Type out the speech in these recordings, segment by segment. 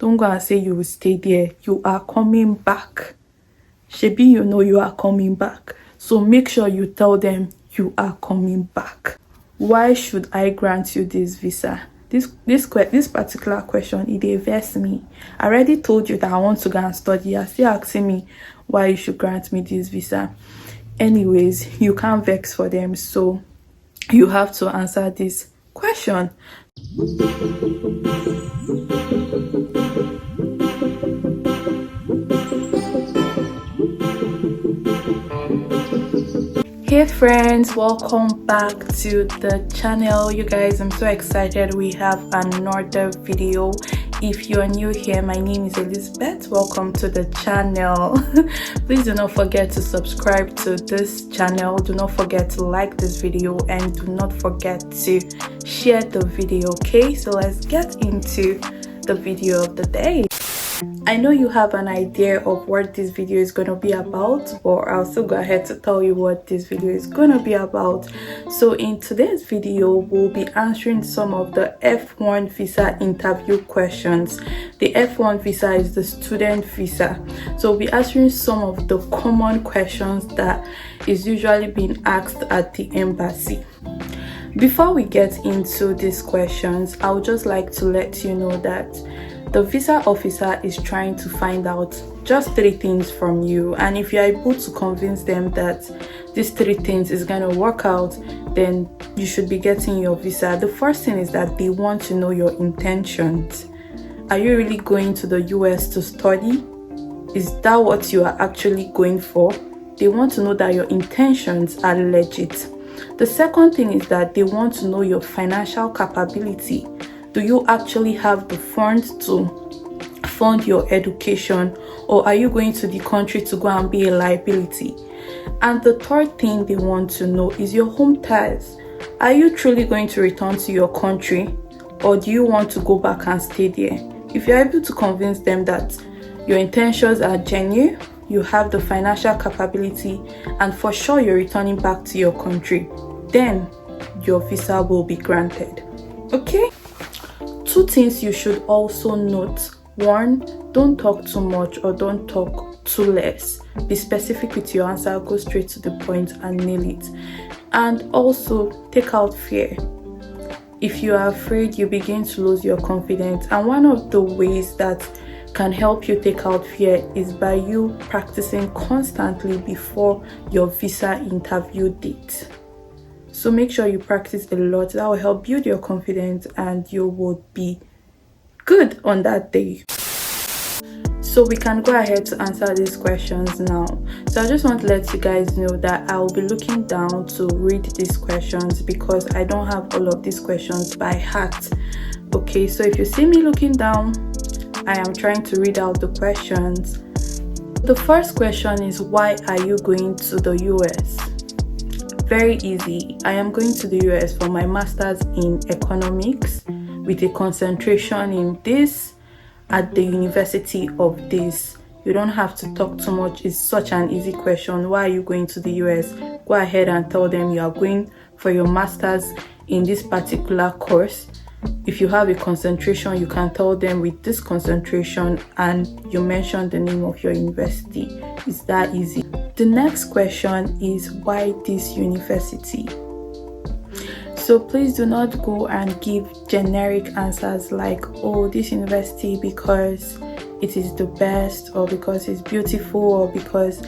Don't go and say you will stay there. You are coming back. Shebi, you know you are coming back. So make sure you tell them you are coming back. Why should I grant you this visa? This particular question, it dey vex me. I already told you that I want to go and study. You're still asking me why you should grant me this visa. Anyways, you can't vex for them, so you have to answer this question. Hey friends, welcome back to the channel. You guys, I'm so excited. We have another video. If you're new here, my name is Elizabeth. Welcome to the channel. Please do not forget to subscribe to this channel. Do not forget to like this video and do not forget to share the video. Okay, so let's get into the video of the day. I know you have an idea of what this video is going to be about, but I'll still go ahead to tell you what this video is going to be about. So in today's video, we'll be answering some of the F1 visa interview questions. The F1 visa is the student visa. So we'll be answering some of the common questions that is usually being asked at the embassy. Before we get into these questions, I would just like to let you know that the visa officer is trying to find out just 3 things from you, and if you're able to convince them that these 3 things is going to work out, then you should be getting your visa. The first thing is that they want to know your intentions. Are you really going to the US to study? Is that what you are actually going for? They want to know that your intentions are legit. The second thing is that they want to know your financial capability. Do you actually have the funds to fund your education, or are you going to the country to go and be a liability? And the third thing they want to know is your home ties. Are you truly going to return to your country, or do you want to go back and stay there? If you're able to convince them that your intentions are genuine, you have the financial capability, and for sure you're returning back to your country, then your visa will be granted. Okay? 2 things you should also note. 1, don't talk too much or don't talk too less. Be specific with your answer, go straight to the point and nail it. And also, take out fear. If you are afraid, you begin to lose your confidence. And one of the ways that can help you take out fear is by you practicing constantly before your visa interview date. So make sure you practice a lot. That will help build your confidence and you will be good on that day. So we can go ahead to answer these questions now. So I just want to let you guys know that I will be looking down to read these questions because I don't have all of these questions by heart. Okay, so if you see me looking down, I am trying to read out the questions. The first question is, why are you going to the US? Very easy. I am going to the US for my master's in economics with a concentration in this at the University of this. You don't have to talk too much. It's such an easy question. Why are you going to the US? Go ahead and tell them you are going for your master's in this particular course. If you have a concentration, you can tell them with this concentration and you mention the name of your university. It's that easy. The next question is, why this university? So please do not go and give generic answers like, oh, this university because it is the best, or because it's beautiful, or because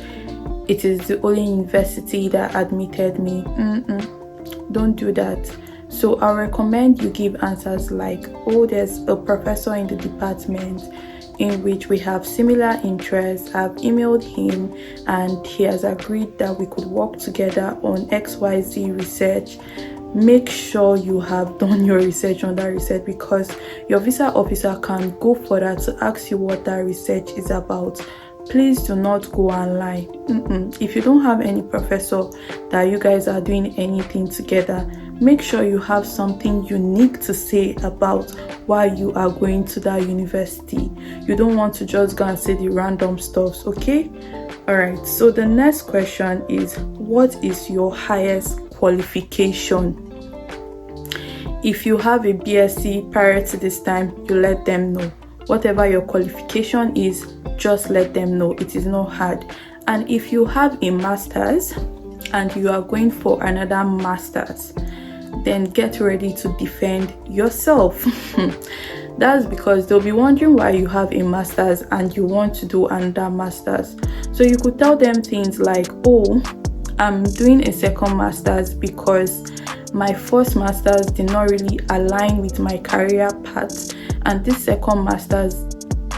it is the only university that admitted me. Don't do that. So I recommend you give answers like, oh, there's a professor in the department in which we have similar interests. I've emailed him and he has agreed that we could work together on XYZ research. Make sure you have done your research on that research, because your visa officer can go further to ask you what that research is about. Please do not go and lie. If you don't have any professor that you guys are doing anything together, make sure you have something unique to say about why you are going to that university. You don't want to just go and say the random stuffs, okay? All right, so the next question is, what is your highest qualification? If you have a BSc prior to this time, you let them know. whatever your qualification is, just let them know. It is not hard. And if you have a master's and you are going for another master's, then get ready to defend yourself. That's because they'll be wondering why you have a master's and you want to do another master's. So you could tell them things like, oh, I'm doing a second master's because my first master's did not really align with my career path, and this second master's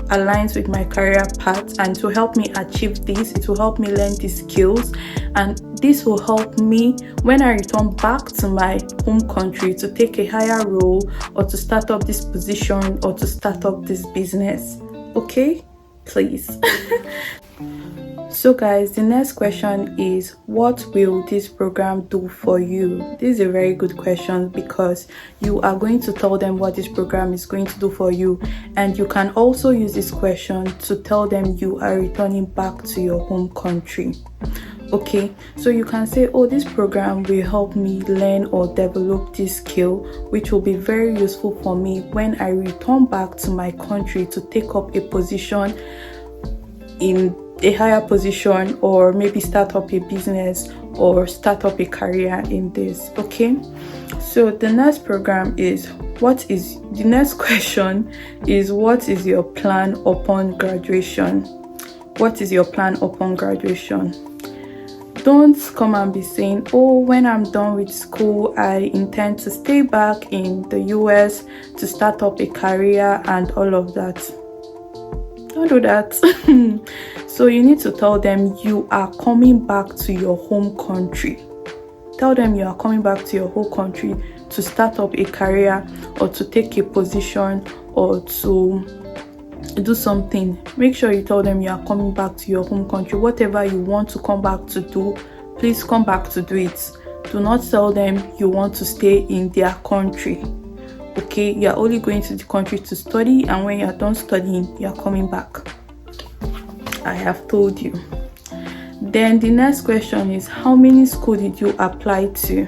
aligns with my career path, and to help me achieve this, it will help me learn these skills, and this will help me when I return back to my home country to take a higher role, or to start up this position, or to start up this business. Okay, please. So guys, the next question is, what will this program do for you? This is a very good question, because you are going to tell them what this program is going to do for you, and you can also use this question to tell them you are returning back to your home country. Okay, so you can say, oh, this program will help me learn or develop this skill, which will be very useful for me when I return back to my country to take up a position in a higher position, or maybe start up a business or start up a career in this. Okay, so the next program is, the next question is, what is your plan upon graduation? What is your plan upon graduation? Don't come and be saying, oh, when I'm done with school, I intend to stay back in the US to start up a career and all of that. Don't do that. So you need to tell them you are coming back to your home country. Tell them you are coming back to your home country to start up a career, or to take a position, or to do something. Make sure you tell them you are coming back to your home country. Whatever you want to come back to do, please come back to do it. Do not tell them you want to stay in their country. Okay, you are only going to the country to study, and when you are done studying, you are coming back. I have told you. Then the next question is, how many schools did you apply to?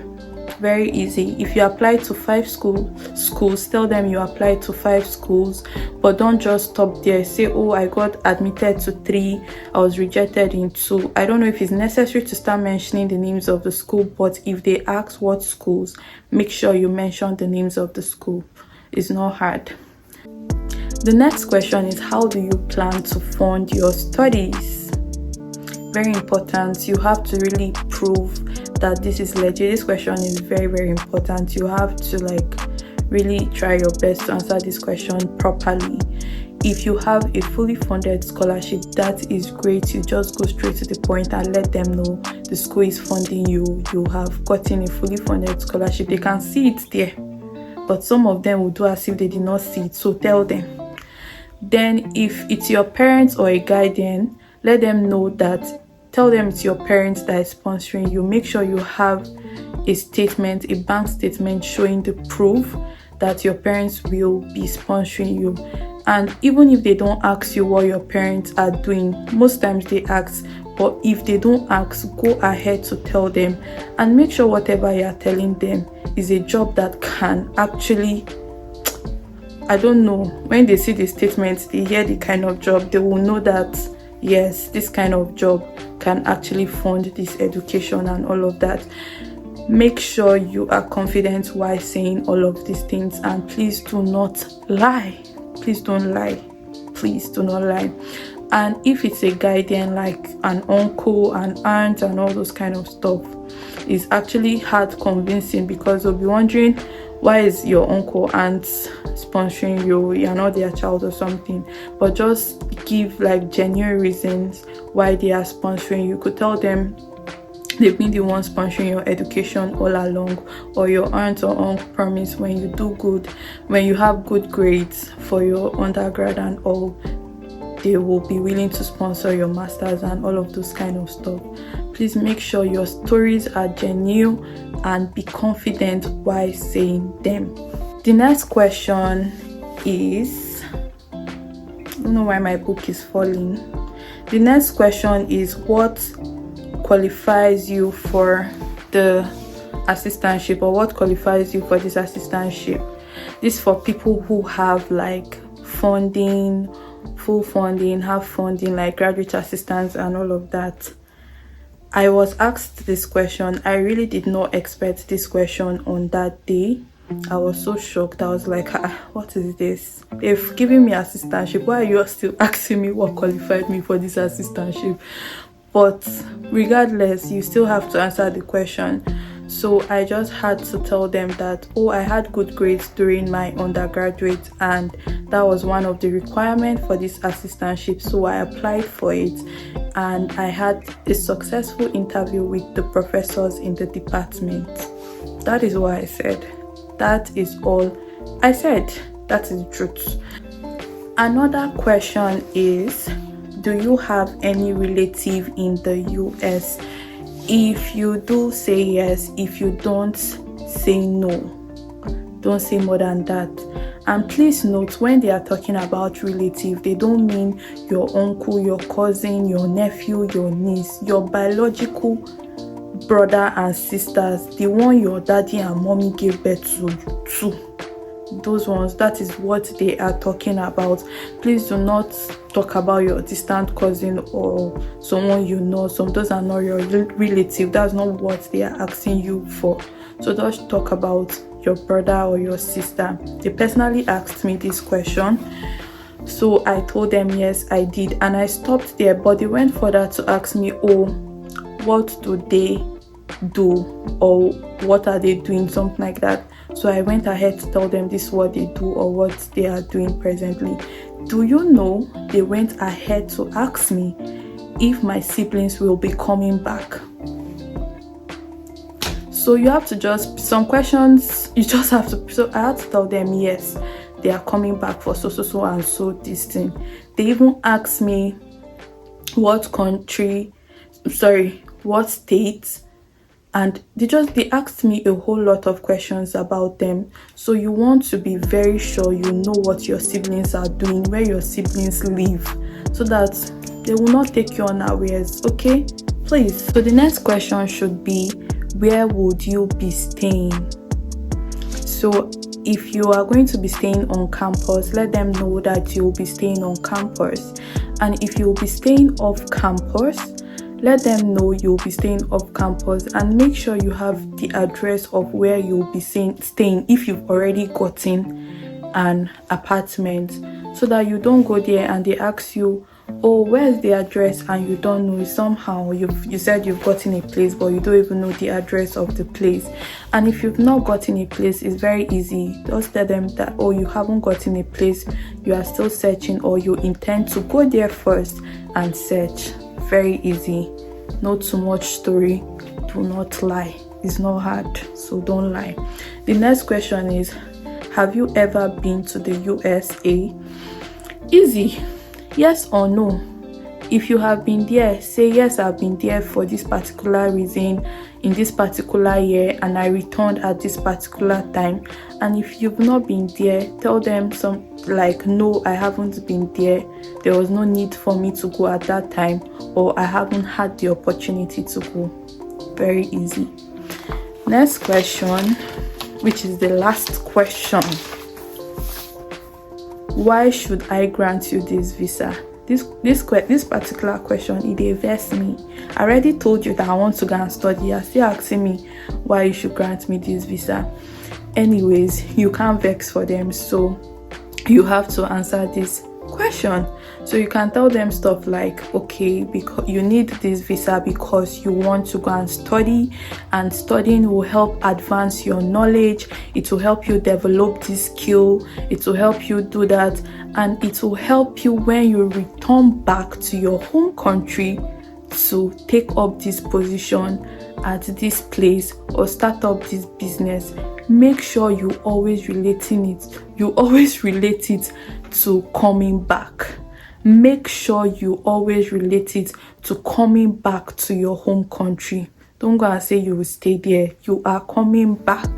Very easy. If you apply to 5 schools, tell them you applied to 5 schools, but don't just stop there. Say, oh, I got admitted to 3, I was rejected in 2. I don't know if it's necessary to start mentioning the names of the school, but if they ask what schools, make sure you mention the names of the school. It's not hard. The next question is, how do you plan to fund your studies? Very important. You have to really prove that this is legit. This question is very, very important. You have to really try your best to answer this question properly. If you have a fully funded scholarship, that is great. You just go straight to the point and let them know the school is funding you. You have gotten a fully funded scholarship. They can see it there, but some of them will do as if they did not see it. So tell them. Then if it's your parents or a guardian, let them know that. Tell them it's your parents that is sponsoring you. Make sure you have a statement, a bank statement showing the proof that your parents will be sponsoring you. And even if they don't ask you what your parents are doing, most times they ask, but if they don't ask, go ahead to tell them, and make sure whatever you are telling them is a job that can actually, I don't know, when they see the statements, they hear the kind of job, they will know that yes, this kind of job can actually fund this education and all of that. Make sure you are confident while saying all of these things, and please do not lie. Please don't lie. Please do not lie. And if it's a guardian like an uncle, an aunt, and all those kind of stuff, it's actually hard convincing, because they'll be wondering, why is your uncle, aunt sponsoring you? You're not their child or something. But just give genuine reasons why they are sponsoring you. You could tell them they've been the ones sponsoring your education all along, or your aunt or uncle promise when you do good, when you have good grades for your undergrad and all, they will be willing to sponsor your masters and all of those kind of stuff. Please make sure your stories are genuine and be confident while saying them. The next question is, I don't know why my book is falling. The next question is, what qualifies you for the assistantship, or what qualifies you for this assistantship? This is for people who have funding, full funding, half funding, like graduate assistance and all of that. I was asked this question. I really did not expect this question on that day. I was so shocked. I was like, what is this? They've given me assistantship. Why are you still asking me what qualified me for this assistantship? But regardless, you still have to answer the question. So I just had to tell them that, oh, I had good grades during my undergraduate, and that was one of the requirements for this assistantship. So I applied for it, and I had a successful interview with the professors in the department. That is what I said. That is all I said. That is the truth. Another question is, do you have any relative in the US? If you do, say yes. If you don't, say no. Don't say more than that. And please note, when they are talking about relative, they don't mean your uncle, your cousin, your nephew, your niece, your biological brother and sisters, the one your daddy and mommy gave birth to. Those ones, that is what they are talking about. Please do not talk about your distant cousin or someone you know. Those are not your relative. That's not what they are asking you for. So just talk about your brother or your sister. They personally asked me this question, so I told them yes, I did, and I stopped there. But they went further to ask me, oh, what do they do, or what are they doing, something like that. So I went ahead to tell them this is what they do or what they are doing presently. Do you know, they went ahead to ask me if my siblings will be coming back. So you have to just, some questions you just have to, so I had to tell them yes, they are coming back for so and so this thing. They even asked me what state, and they asked me a whole lot of questions about them. So you want to be very sure you know what your siblings are doing, where your siblings live, so that they will not take you unawares. Okay, please. So the next question should be, where would you be staying? So if you are going to be staying on campus, let them know that you will be staying on campus. And if you will be staying off campus, let them know you'll be staying off campus, and make sure you have the address of where you'll be staying if you've already gotten an apartment, so that you don't go there and they ask you, oh, where's the address, and you don't know. Somehow you said you've gotten a place, but you don't even know the address of the place. And if you've not gotten a place, it's very easy. Just tell them that, oh, you haven't gotten a place, you are still searching, or you intend to go there first and search. Very easy. Not too much story. Do not lie. It's not hard, so don't lie. The next question is, have you ever been to the USA? Easy. Yes or no. If you have been there, say yes, I've been there for this particular reason, in this particular year, and I returned at this particular time. And if you've not been there, tell them no, I haven't been there, there was no need for me to go at that time, or I haven't had the opportunity to go. Very easy. Next question, which is the last question. Why should I grant you this visa? This particular question, it vex me. I already told you that I want to go and study. You're still asking me why you should grant me this visa. Anyways, you can't vex for them, so you have to answer this question. So you can tell them stuff like, okay, because you need this visa because you want to go and study, and studying will help advance your knowledge, it will help you develop this skill, it will help you do that, and it will help you when you return back to your home country to take up this position at this place or start up this business. Make sure you always relate it to coming back. Make sure you always relate it to coming back to your home country. Don't go and say you will stay there. You are coming back.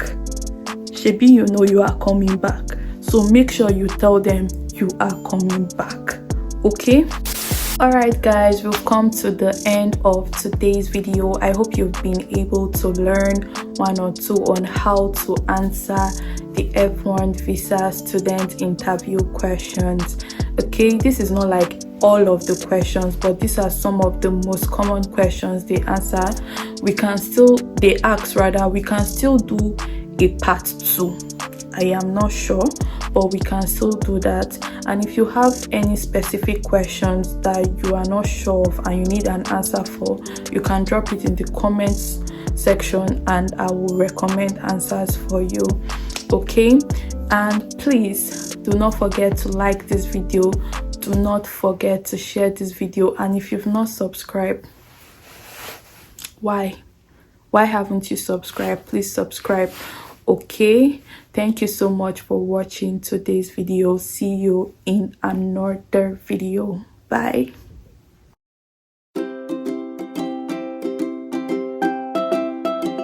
Shebi, you know you are coming back. So make sure you tell them you are coming back. Okay? Alright guys, we've come to the end of today's video. I hope you've been able to learn one or two on how to answer the F1 visa student interview questions. Okay, this is not like all of the questions, but these are some of the most common questions they answer. They ask rather, we can still do a part 2. I am not sure, but we can still do that. And if you have any specific questions that you are not sure of and you need an answer for, you can drop it in the comments section and I will recommend answers for you. Okay, and please do not forget to like this video, do not forget to share this video, and if you've not subscribed, why haven't you subscribed? Please subscribe. Okay, thank you so much for watching today's video. See you in another video. Bye.